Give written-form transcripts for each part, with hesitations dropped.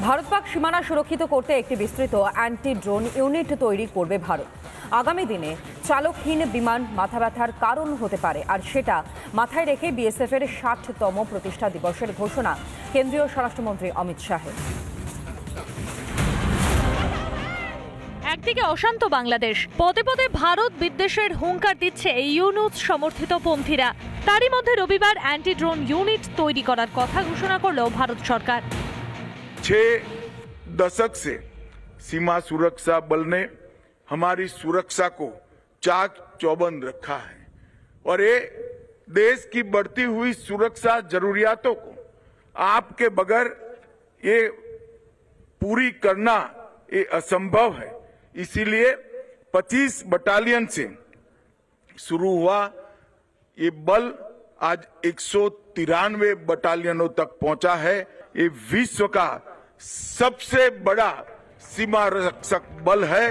ভারত পাক সীমানা সুরক্ষিত করতে একটি বিস্তৃত অ্যান্টি ড্রোন ইউনিট তৈরি করবে ভারত। আগামী দিনে চালকহীন বিমান মাথা ব্যথার কারণ হতে পারে, আর সেটা মাথায় রেখে বিএসএফ এর ৬০তম প্রতিষ্ঠা দিবসের ঘোষণা কেন্দ্রীয় স্বরাষ্ট্রমন্ত্রী অমিত শাহের। একদিকে অশান্ত বাংলাদেশ, পদে পদে ভারত বিদ্বেষের হুঙ্কার দিচ্ছে ইউনুস সমর্থিত পন্থীরা। তারই মধ্যে রবিবার অ্যান্টি ড্রোন ইউনিট তৈরি করার কথা ঘোষণা করল ভারত সরকার। 6 दशक से सीमा सुरक्षा बल ने हमारी सुरक्षा को चाक चौबंद रखा है और ये देश की बढ़ती हुई सुरक्षा जरूरियातों को आपके बगैर ये पूरी करना ये असंभव है। इसीलिए 25 बटालियन से शुरू हुआ ये बल आज 193 बटालियनों तक पहुंचा है। ये विश्व का सबसे बड़ा सीमा रक्षक बल है।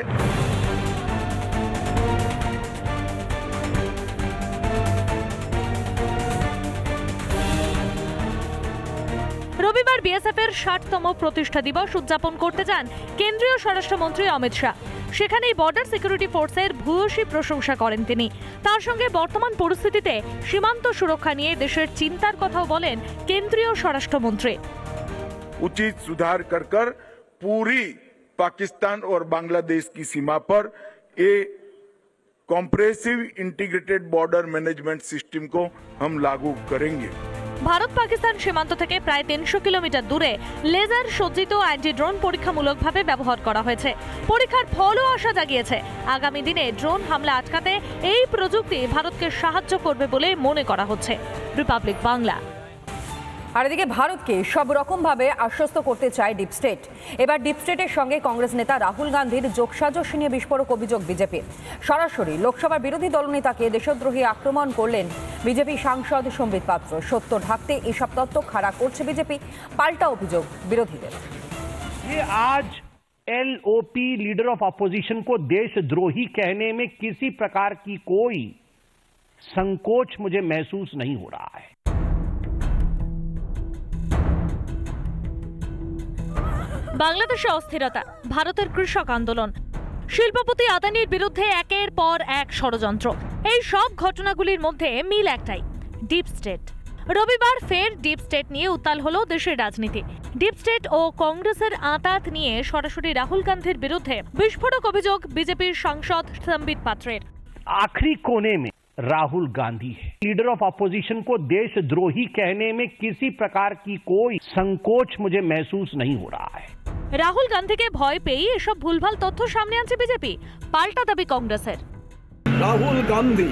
রবিবার বিএসএফ এর ৬০তম প্রতিষ্ঠা দিবস উদযাপন করতে যান কেন্দ্রীয় স্বরাষ্ট্রমন্ত্রী অমিত শাহ। সেখানেই বর্ডার সিকিউরিটি ফোর্সের ভূয়সী প্রশংসা করেন তিনি। তার সঙ্গে বর্তমান পরিস্থিতিতে সীমান্ত সুরক্ষা নিয়ে দেশের চিন্তার কথাও বলেন কেন্দ্রীয় স্বরাষ্ট্রমন্ত্রী। उचित सुधार कर कर पूरी पाकिस्तान और बांग्लादेश की सीमा पर ये comprehensive integrated border management system को हम लागू करेंगे। ভারত পাকিস্তান সীমান্ত থেকে প্রায় ৩০০ কিলোমিটার দূরে লেজার সজ্জিত অ্যান্টি ড্রোন পরীক্ষামূলকভাবে ব্যবহার করা হয়েছে। পরীক্ষার ফলও আশা জাগিয়েছে। আগামী দিনে ড্রোন হামলা আটকাতে এই প্রযুক্তি ভারতকে সাহায্য করবে বলে মনে করা হচ্ছে। রিপাবলিক বাংলা। আর এদিকে ভারতকে সব রকম ভাবে আশ্বস্ত করতে চায় ডিপ স্টেট। এবার ডিপ স্টেটের সঙ্গে কংগ্রেস নেতা রাহুল গান্ধীর যোগসাজশ নিয়ে বিস্ফোরক অভিযোগ বিজেপির। সরাসরি লোকসভার বিরোধী দলনেতাকে দেশদ্রোহী আক্রমণ করলেন বিজেপি সাংসদ সম্বিত পাত্র। সত্য ঢাকতে এসব তথ্য খাড়া করছে বিজেপি, পাল্টা অভিযোগ বিরোধীদের। आज एलओपी लीडर ऑफ अपोजिशन को देशद्रोही कहने में किसी प्रकार की कोई संकोच मुझे महसूस नहीं हो रहा है। বাংলাদেশে অস্থিরতা, ভারতের কৃষক আন্দোলন, শিল্পপতি আদানির বিরুদ্ধে একের পর এক ষড়যন্ত্র, এই সব ঘটনাগুলির মধ্যে মিল একটাই, ডিপ স্টেট। রবিবার ফের ডিপ স্টেট নিয়ে উত্তাল হলো দেশের রাজনীতি। ডিপ স্টেট ও কংগ্রেসের আঁতাত নিয়ে সরাসরি রাহুল গান্ধীর বিরুদ্ধে বিস্ফোরক অভিযোগ বিজেপির সাংসদ সম্বিত পাত্রের। आखिरी कोने में राहुल गांधी है। लीडर ऑफ अपोजिशन को देशद्रोही कहने में किसी प्रकार की कोई संकोच मुझे महसूस नहीं हो रहा है। রাহুল গান্ধীকে ভয় পেয়ে এসব ভুলভাল তথ্য সামনে আনছে বিজেপি, পাল্টা দাবি কংগ্রেসের। রাহুল গান্ধী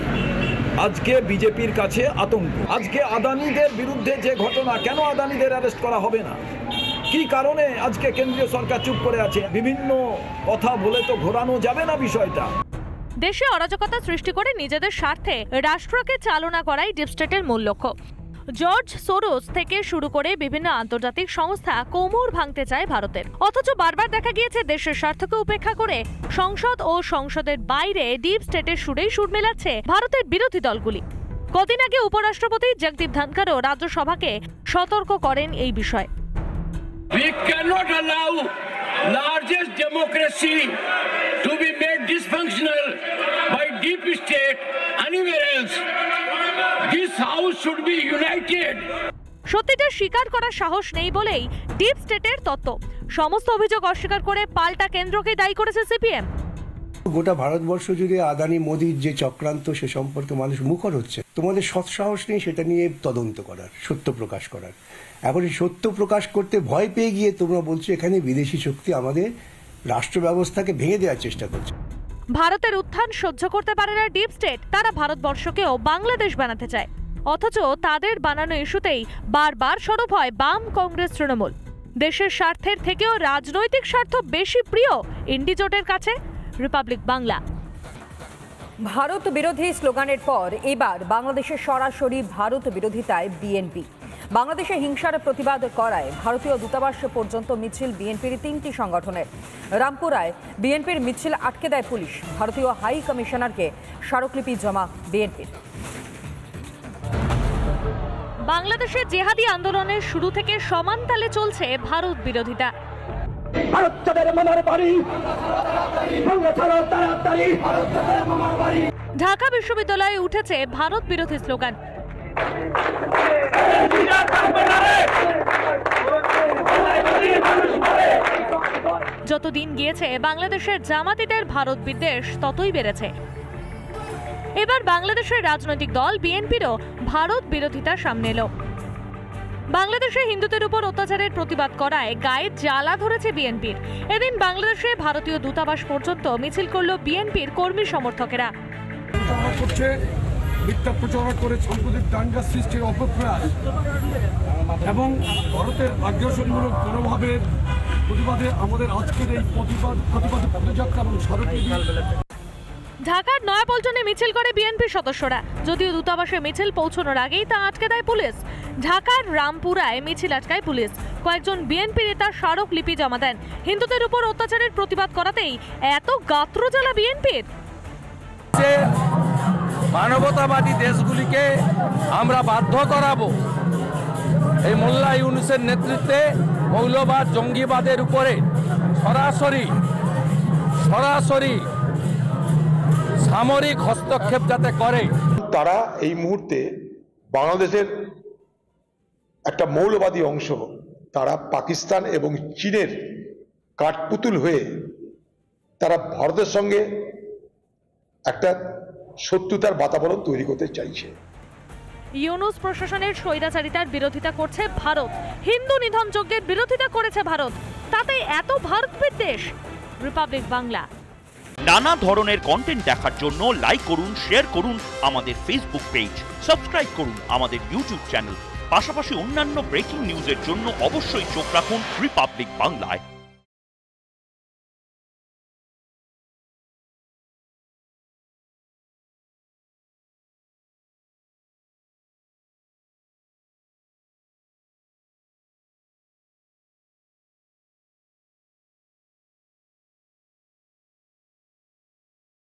আজকে বিজেপির কাছে আতঙ্ক। আজকে আদানিদের বিরুদ্ধে যে ঘটনা, কেন আদানিদের অ্যারেস্ট করা হবে না? কি কারণে আজকে কেন্দ্রীয় সরকার চুপ করে আছে? বিভিন্ন কথা বলে তো ঘোরানো যাবে না বিষয়টা। দেশে অরাজকতা সৃষ্টি করে নিজেদের স্বার্থে রাষ্ট্রকে চালনা করাই ডিপ স্টেটের মূল লক্ষ্য। জর্জ সোরোস থেকে শুরু করে বিভিন্ন আন্তর্জাতিক সংস্থা কোমর ভাঙতে চায় ভারতের। অথচ বারবার দেখা গিয়েছে দেশের স্বার্থকে উপেক্ষা করে সংসদ ও সংসদের বাইরে ডিপ স্টেটের সুরেই সুর মেলাচ্ছে ভারতের বিরোধী দলগুলি। কদিন আগে উপরাষ্ট্রপতি জগদীপ ধনখড়ও রাজ্যসভাকে সতর্ক করেন এই বিষয়ে। We cannot allow largest democracy to be made dysfunctional by deep state anywhere else. This house should be united. সত্যিটা স্বীকার করার সাহস নেই বলেই ডিপ স্টেটের তত্ত্ব। সমস্ত অভিযোগ অস্বীকার করে পাল্টা কেন্দ্রকে দায়ী করেছে সিপিএম। গোটা ভারতবর্ষ জুড়ে আদানি মোদির যে চক্রান্ত, সে সম্পর্কে মানুষ মুখর হচ্ছে। তোমাদের সৎসাহস নেই সেটা নিয়ে তদন্ত করার, সত্য প্রকাশ করার। এখন এই সত্য প্রকাশ করতে ভয় পেয়ে গিয়ে তোমরা বলছো এখানে বিদেশি শক্তি আমাদের রাষ্ট্র ব্যবস্থাকে ভেঙে দেওয়ার চেষ্টা করছে। ভারতের উত্থান সহ্য করতে পারে না ডিপ স্টেট। তারা ভারতবর্ষকেও বাংলাদেশ বানাতে চায়। অথচ তাদের বানানো ইস্যুতেই বারবার সরব হয় বাম, কংগ্রেস, তৃণমূল। দেশের স্বার্থের থেকেও রাজনৈতিক স্বার্থ বেশি প্রিয় ইন্ডিজোটের কাছে। রিপাবলিক বাংলা। ভারত বিরোধী স্লোগানের পর এবার বাংলাদেশে সরাসরি ভারত বিরোধিতায় বিএনপি। বাংলাদেশে হিংসার প্রতিবাদ করায় ভারতীয় দূতাবাস পর্যন্ত মিছিল বিএনপির ৩টি সংগঠনের। রামপুরায় বিএনপির মিছিল আটকে দেয় পুলিশ। ভারতীয় হাই কমিশনারকে স্মারকলিপি জমা বিএনপির। বাংলাদেশে জেহাদি আন্দোলনের শুরু থেকে সমান তালে চলছে ভারত বিরোধিতা। ভারত তাদের মামার বাড়ি, বাংলা ছাড়ো তাড়াতাড়ি, ভারত তাদের মামার বাড়ি। ঢাকা বিশ্ববিদ্যালয়ে উঠেছে ভারত বিরোধী স্লোগান। যত দিন গিয়েছে বাংলাদেশের জামাতিদের ভারত বিদ্বেষ ততই বেড়েছে। এবার বাংলাদেশের রাজনৈতিক দল বিএনপিরও ভারত বিরোধিতা সামনে এলো। বাংলাদেশে হিন্দুদের উপর অত্যাচারের প্রতিবাদ করায় গায়ে জ্বালা ধরেছে বিএনপির। এদিন বাংলাদেশে ভারতীয় দূতাবাস পর্যন্ত মিছিল করল বিএনপির কর্মী সমর্থকেরা। মিথ্যা প্রচার করে সাম্প্রদায়িক দাঙ্গা সৃষ্টির অপপ্রয়াস এবং ভারতের আগ্রাসনমূলক মনোভাবের প্রতিবাদে আমাদের আজকের এই প্রতিবাদ পদযাত্রা এবং স্মারকলিপি। ঢাকার নয়াপল্টনে মিছিল করে বিএনপির সদস্যরা, যদিও দূতাবাসে মিছিল পৌঁছানোর আগেই তা আটকে দেয় পুলিশ। ঢাকার রামপুরায় মিছিল আটকায় পুলিশ। কয়েকজন বিএনপি নেতা স্মারকলিপি জমা দেন। হিন্দুদের উপর অত্যাচারের প্রতিবাদ করাতেই এত গাত্রজ্বালা বিএনপির। মানবতাবাদী দেশগুলিকে আমরা বাধ্য করাবো এই মোল্লা ইউনূসের নেতৃত্বে মৌলবাদ জঙ্গিবাদের উপরে সরাসরি সামরিক হস্তক্ষেপ যাতে করে। তারা এই মুহূর্তে বাংলাদেশের একটা মৌলবাদী অংশ, তারা পাকিস্তান এবং চীনের কাঠপুতুল হয়ে তারা ভারতের সঙ্গে একটা শত্রুতার বাতাবরণ তৈরি করতে চাইছে। ইউনূস প্রশাসনের স্বৈরাচারিতার বিরোধিতা করছে ভারত, হিন্দু নিধন যজ্ঞের বিরোধিতা করেছে ভারত, তাতে এত ভারত বিদ্বেষ। রিপাবলিক বাংলা। নানা ধরনের কন্টেন্ট দেখার জন্য লাইক করুন, শেয়ার করুন আমাদের ফেসবুক পেজ, সাবস্ক্রাইব করুন আমাদের ইউটিউব চ্যানেল। পাশাপাশি অন্যান্য ব্রেকিং নিউজের জন্য অবশ্যই চোখ রাখুন রিপাবলিক বাংলায়।